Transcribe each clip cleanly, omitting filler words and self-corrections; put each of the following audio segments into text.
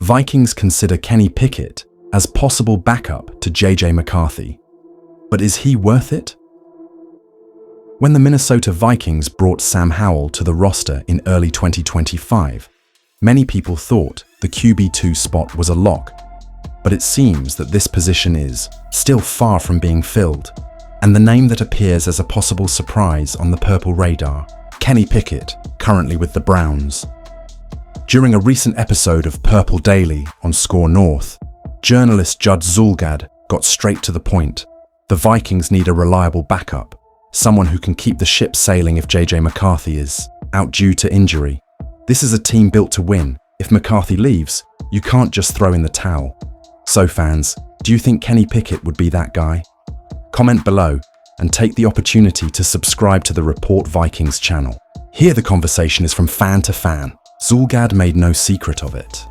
Vikings consider Kenny Pickett as possible backup to JJ McCarthy. But is he worth it? When the Minnesota Vikings brought Sam Howell to the roster in early 2025, many people thought the QB2 spot was a lock, but it seems that this position is still far from being filled, and the name that appears as a possible surprise on the purple radar, Kenny Pickett, currently with the Browns. During a recent episode of Purple Daily on Score North, journalist Judd Zulgad got straight to the point. The Vikings need a reliable backup, someone who can keep the ship sailing if JJ McCarthy is out due to injury. This is a team built to win. If McCarthy leaves, you can't just throw in the towel. So fans, do you think Kenny Pickett would be that guy? Comment below and take the opportunity to subscribe to the Report Vikings channel. Here the conversation is from fan to fan. Zulgad made no secret of it.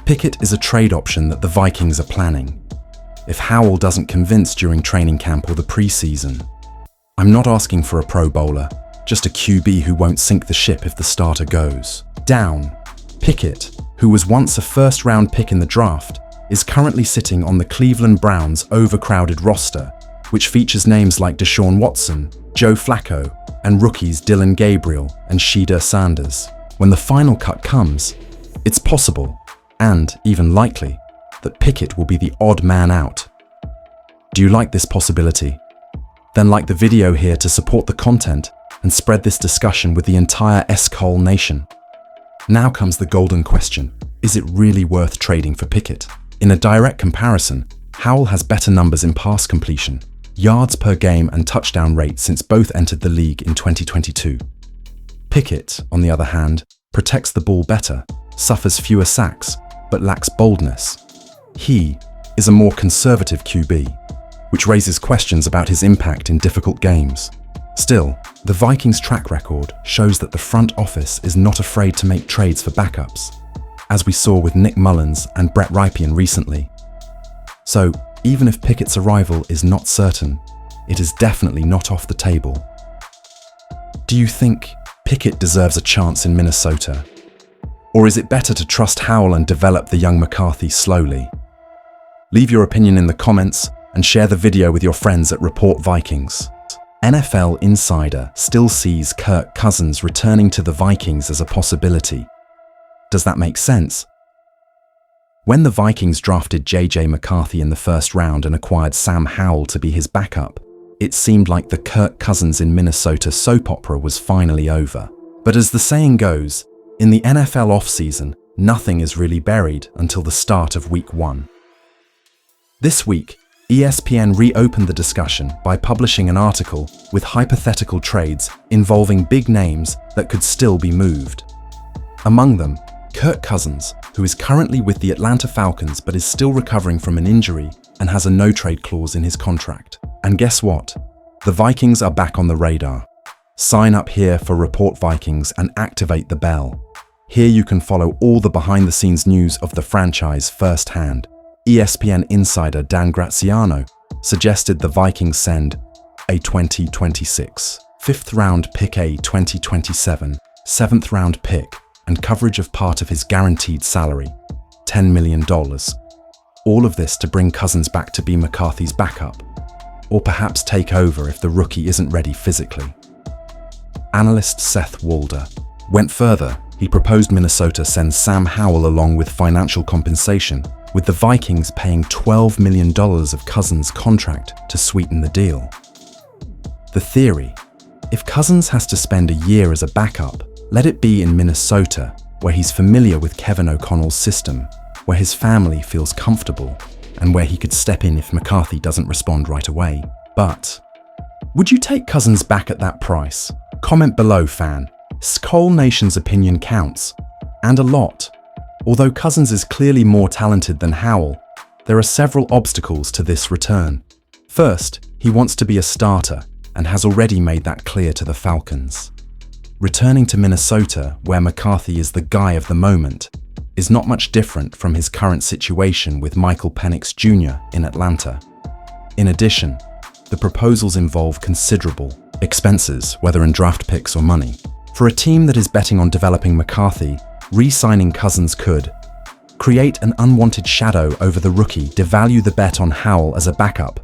Pickett is a trade option that the Vikings are planning. If Howell doesn't convince during training camp or the preseason, I'm not asking for a Pro Bowler, just a QB who won't sink the ship if the starter goes down. Pickett, who was once a first-round pick in the draft, is currently sitting on the Cleveland Browns' overcrowded roster, which features names like Deshaun Watson, Joe Flacco, and rookies Dylan Gabriel and Shedeur Sanders. When the final cut comes, it's possible, and even likely, that Pickett will be the odd man out. Do you like this possibility? Then like the video here to support the content and spread this discussion with the entire S-Cole nation. Now comes the golden question. Is it really worth trading for Pickett? In a direct comparison, Howell has better numbers in pass completion, yards per game and touchdown rate since both entered the league in 2022. Pickett, on the other hand, protects the ball better, suffers fewer sacks, but lacks boldness. He is a more conservative QB, which raises questions about his impact in difficult games. Still, the Vikings' track record shows that the front office is not afraid to make trades for backups, as we saw with Nick Mullins and Brett Rypien recently. So, even if Pickett's arrival is not certain, it is definitely not off the table. Do you think Pickett deserves a chance in Minnesota? Or is it better to trust Howell and develop the young McCarthy slowly? Leave your opinion in the comments and share the video with your friends at Report Vikings. NFL Insider still sees Kirk Cousins returning to the Vikings as a possibility. Does that make sense? When the Vikings drafted JJ McCarthy in the first round and acquired Sam Howell to be his backup, it seemed like the Kirk Cousins in Minnesota soap opera was finally over. But as the saying goes, in the NFL offseason, nothing is really buried until the start of Week 1. This week, ESPN reopened the discussion by publishing an article with hypothetical trades involving big names that could still be moved. Among them, Kirk Cousins, who is currently with the Atlanta Falcons but is still recovering from an injury and has a no-trade clause in his contract. And guess what? The Vikings are back on the radar. Sign up here for Report Vikings and activate the bell. Here you can follow all the behind-the-scenes news of the franchise firsthand. ESPN insider Dan Graziano suggested the Vikings send a 2026 fifth-round pick, a 2027 seventh-round pick, and coverage of part of his guaranteed salary, $10 million. All of this to bring Cousins back to be McCarthy's backup, or perhaps take over if the rookie isn't ready physically. Analyst Seth Walder went further. He proposed Minnesota send Sam Howell along with financial compensation, with the Vikings paying $12 million of Cousins' contract to sweeten the deal. The theory: if Cousins has to spend a year as a backup, let it be in Minnesota, where he's familiar with Kevin O'Connell's system, where his family feels comfortable, and where he could step in if McCarthy doesn't respond right away. But would you take Cousins back at that price? Comment below, fan. S-Cole Nation's opinion counts, and a lot. Although Cousins is clearly more talented than Howell, there are several obstacles to this return. First, he wants to be a starter and has already made that clear to the Falcons. Returning to Minnesota, where McCarthy is the guy of the moment, is not much different from his current situation with Michael Penix Jr. in Atlanta. In addition, the proposals involve considerable expenses, whether in draft picks or money. For a team that is betting on developing McCarthy, re-signing Cousins could create an unwanted shadow over the rookie, devalue the bet on Howell as a backup,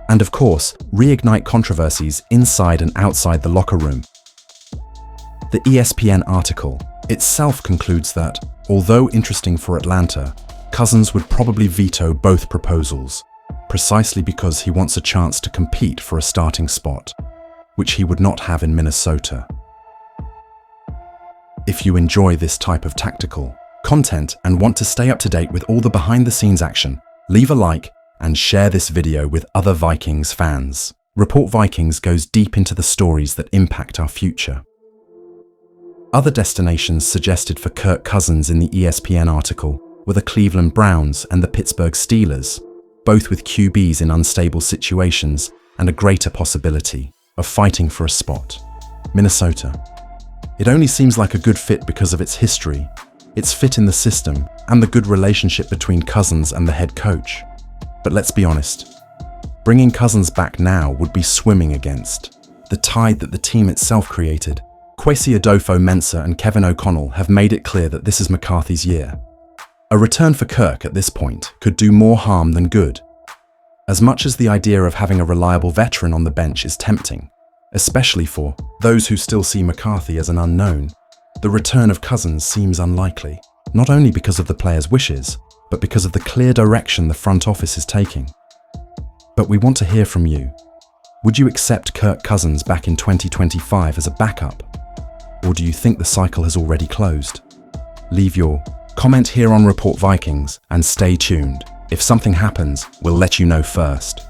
and of course, reignite controversies inside and outside the locker room. The ESPN article itself concludes that, although interesting for Atlanta, Cousins would probably veto both proposals, precisely because he wants a chance to compete for a starting spot, which he would not have in Minnesota. If you enjoy this type of tactical content and want to stay up to date with all the behind-the-scenes action, leave a like and share this video with other Vikings fans. Report Vikings goes deep into the stories that impact our future. Other destinations suggested for Kirk Cousins in the ESPN article were the Cleveland Browns and the Pittsburgh Steelers, both with QBs in unstable situations and a greater possibility of fighting for a spot. Minnesota. It only seems like a good fit because of its history, its fit in the system, and the good relationship between Cousins and the head coach. But let's be honest, bringing Cousins back now would be swimming against the tide that the team itself created. Kwesi Adolfo-Mensah and Kevin O'Connell have made it clear that this is McCarthy's year. A return for Kirk at this point could do more harm than good. As much as the idea of having a reliable veteran on the bench is tempting, especially for those who still see McCarthy as an unknown, the return of Cousins seems unlikely, not only because of the players' wishes, but because of the clear direction the front office is taking. But we want to hear from you. Would you accept Kirk Cousins back in 2025 as a backup? Or do you think the cycle has already closed? Leave your comment here on Report Vikings and stay tuned. If something happens, we'll let you know first.